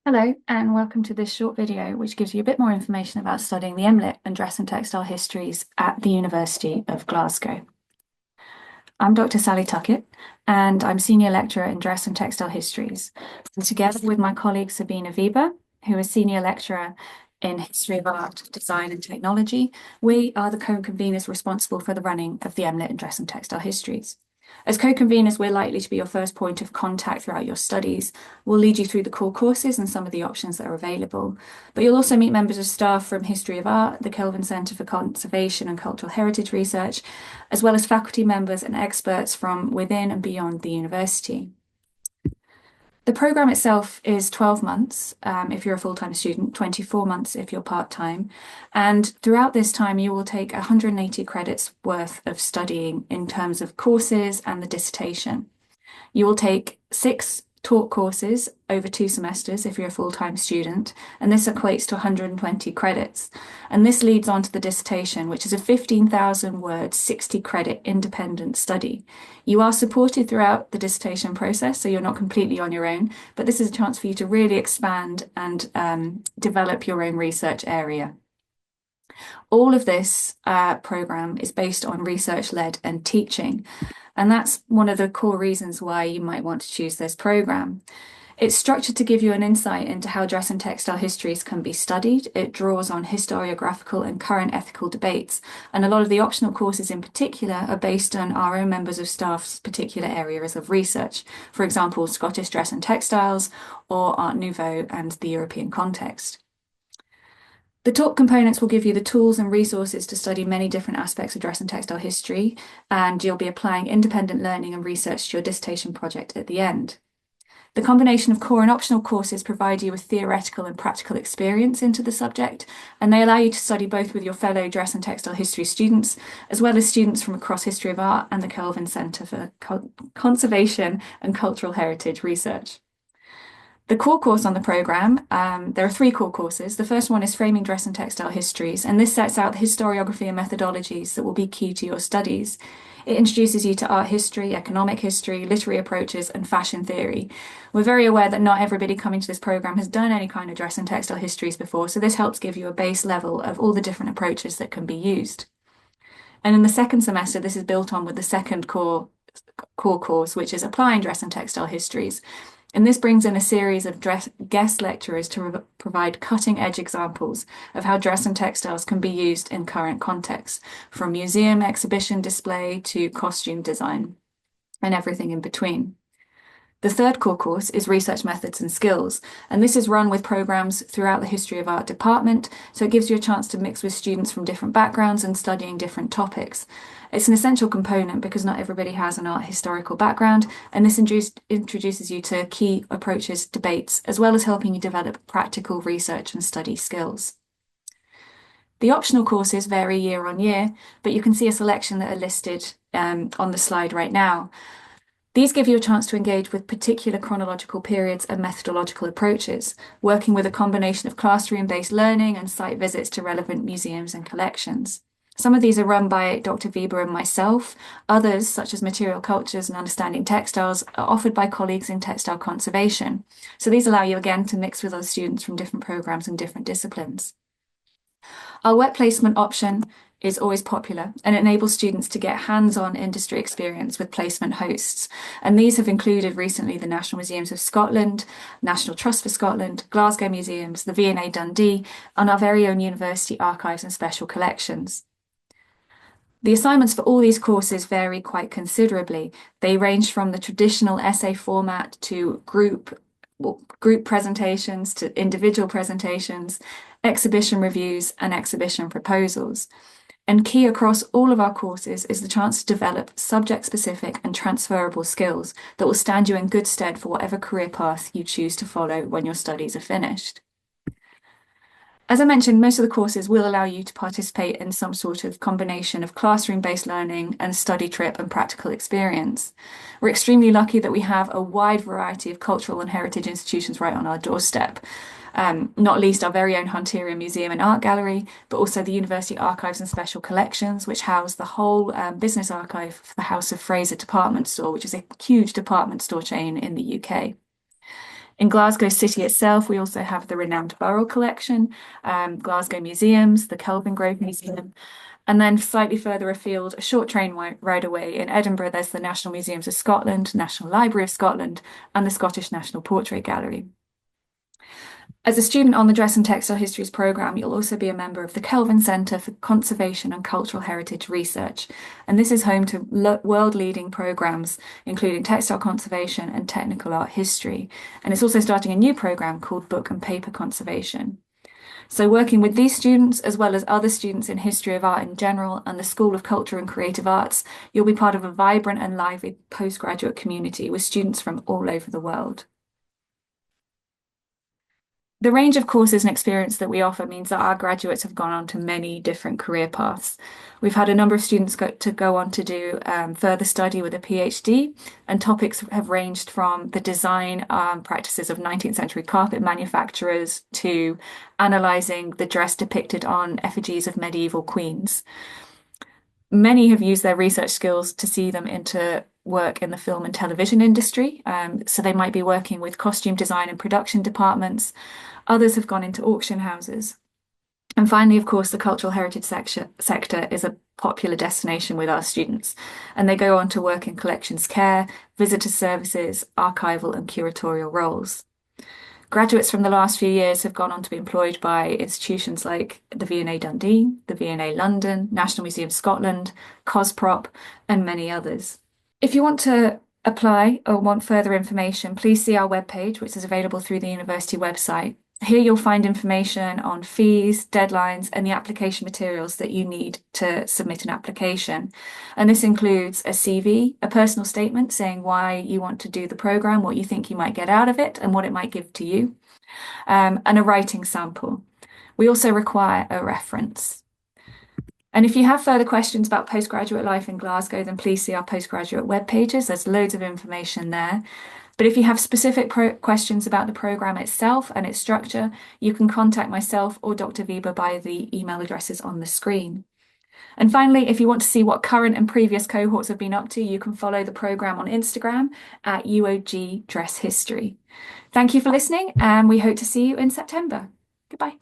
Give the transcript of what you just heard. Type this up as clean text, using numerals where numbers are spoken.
Hello, and welcome to this short video, which gives you a bit more information about studying the MLitt and Dress and Textile Histories at the University of Glasgow. I'm Dr. Sally Tuckett, and I'm Senior Lecturer in Dress and Textile Histories. And together with my colleague Sabina Weber, who is Senior Lecturer in History of Art, Design and Technology, we are the co-conveners responsible for the running of the MLitt and Dress and Textile Histories. As co-conveners, we're likely to be your first point of contact throughout your studies. We'll lead you through the core courses and some of the options that are available. But you'll also meet members of staff from History of Art, the Kelvin Centre for Conservation and Cultural Heritage Research, as well as faculty members and experts from within and beyond the university. The programme itself is 12 months if you're a full-time student, 24 months if you're part-time. And throughout this time, you will take 180 credits worth of studying in terms of courses and the dissertation. You will take 6 taught courses over 2 semesters if you're a full-time student, and this equates to 120 credits. And this leads on to the dissertation, which is a 15,000 word, 60 credit independent study. You are supported throughout the dissertation process, so you're not completely on your own, but this is a chance for you to really expand and develop your own research area. All of this programme is based on research-led and teaching, and that's one of the core reasons why you might want to choose this programme. It's structured to give you an insight into how dress and textile histories can be studied. It draws on historiographical and current ethical debates, and a lot of the optional courses in particular are based on our own members of staff's particular areas of research. For example, Scottish dress and textiles, or Art Nouveau and the European context. The taught components will give you the tools and resources to study many different aspects of dress and textile history, and you'll be applying independent learning and research to your dissertation project at the end. The combination of core and optional courses provide you with theoretical and practical experience into the subject, and they allow you to study both with your fellow dress and textile history students, as well as students from across History of Art and the Kelvin Centre for Conservation and Cultural Heritage Research. The core course on the programme, there are 3 core courses. The first one is Framing Dress and Textile Histories, and this sets out the historiography and methodologies that will be key to your studies. It introduces you to art history, economic history, literary approaches, and fashion theory. We're very aware that not everybody coming to this programme has done any kind of dress and textile histories before, so this helps give you a base level of all the different approaches that can be used. And in the second semester, this is built on with the second core course, which is Applying Dress and Textile Histories. And this brings in a series of guest lecturers to provide cutting-edge examples of how dress and textiles can be used in current contexts, from museum exhibition display to costume design, and everything in between. The third core course is Research Methods and Skills, and this is run with programmes throughout the History of Art department, so it gives you a chance to mix with students from different backgrounds and studying different topics. It's an essential component because not everybody has an art historical background, and this introduces you to key approaches, debates, as well as helping you develop practical research and study skills. The optional courses vary year on year, but you can see a selection that are listed on the slide right now. These give you a chance to engage with particular chronological periods and methodological approaches, working with a combination of classroom-based learning and site visits to relevant museums and collections. Some of these are run by Dr. Weber and myself. Others, such as Material Cultures and Understanding Textiles, are offered by colleagues in textile conservation. So these allow you again to mix with other students from different programs and different disciplines. Our wet placement option is always popular and enables students to get hands-on industry experience with placement hosts. And these have included recently the National Museums of Scotland, National Trust for Scotland, Glasgow Museums, the V&A Dundee, and our very own university archives and special collections. The assignments for all these courses vary quite considerably. They range from the traditional essay format to group presentations to individual presentations, exhibition reviews, and exhibition proposals. And key across all of our courses is the chance to develop subject-specific and transferable skills that will stand you in good stead for whatever career path you choose to follow when your studies are finished. As I mentioned, most of the courses will allow you to participate in some sort of combination of classroom-based learning and study trip and practical experience. We're extremely lucky that we have a wide variety of cultural and heritage institutions right on our doorstep. Not least our very own Hunterian Museum and Art Gallery, but also the University Archives and Special Collections, which house the whole business archive for the House of Fraser department store, which is a huge department store chain in the UK. In Glasgow City itself, we also have the renowned Borough Collection, Glasgow Museums, the Kelvin Museum, and then slightly further afield, a short train ride away in Edinburgh, there's the National Museums of Scotland, National Library of Scotland, and the Scottish National Portrait Gallery. As a student on the Dress and Textile Histories programme, you'll also be a member of the Kelvin Centre for Conservation and Cultural Heritage Research, and this is home to world-leading programmes, including textile conservation and technical art history, and it's also starting a new programme called Book and Paper Conservation. So working with these students, as well as other students in history of art in general and the School of Culture and Creative Arts, you'll be part of a vibrant and lively postgraduate community with students from all over the world. The range of courses and experience that we offer means that our graduates have gone on to many different career paths. We've had a number of students go on to do further study with a PhD, and topics have ranged from the design practices of 19th century carpet manufacturers to analysing the dress depicted on effigies of medieval queens. Many have used their research skills to see them into work in the film and television industry. So they might be working with costume design and production departments. Others have gone into auction houses. And finally, of course, the cultural heritage sector is a popular destination with our students. And they go on to work in collections care, visitor services, archival and curatorial roles. Graduates from the last few years have gone on to be employed by institutions like the V&A Dundee, the V&A London, National Museum Scotland, CosProp, and many others. If you want to apply or want further information, please see our webpage, which is available through the university website. Here you'll find information on fees, deadlines, and the application materials that you need to submit an application. And this includes a CV, a personal statement saying why you want to do the programme, what you think you might get out of it, and what it might give to you, and a writing sample. We also require a reference. And if you have further questions about postgraduate life in Glasgow, then please see our postgraduate web pages. There's loads of information there. But if you have specific questions about the programme itself and its structure, you can contact myself or Dr. Weber by the email addresses on the screen. And finally, if you want to see what current and previous cohorts have been up to, you can follow the programme on Instagram at UOG Dress History. Thank you for listening, and we hope to see you in September. Goodbye.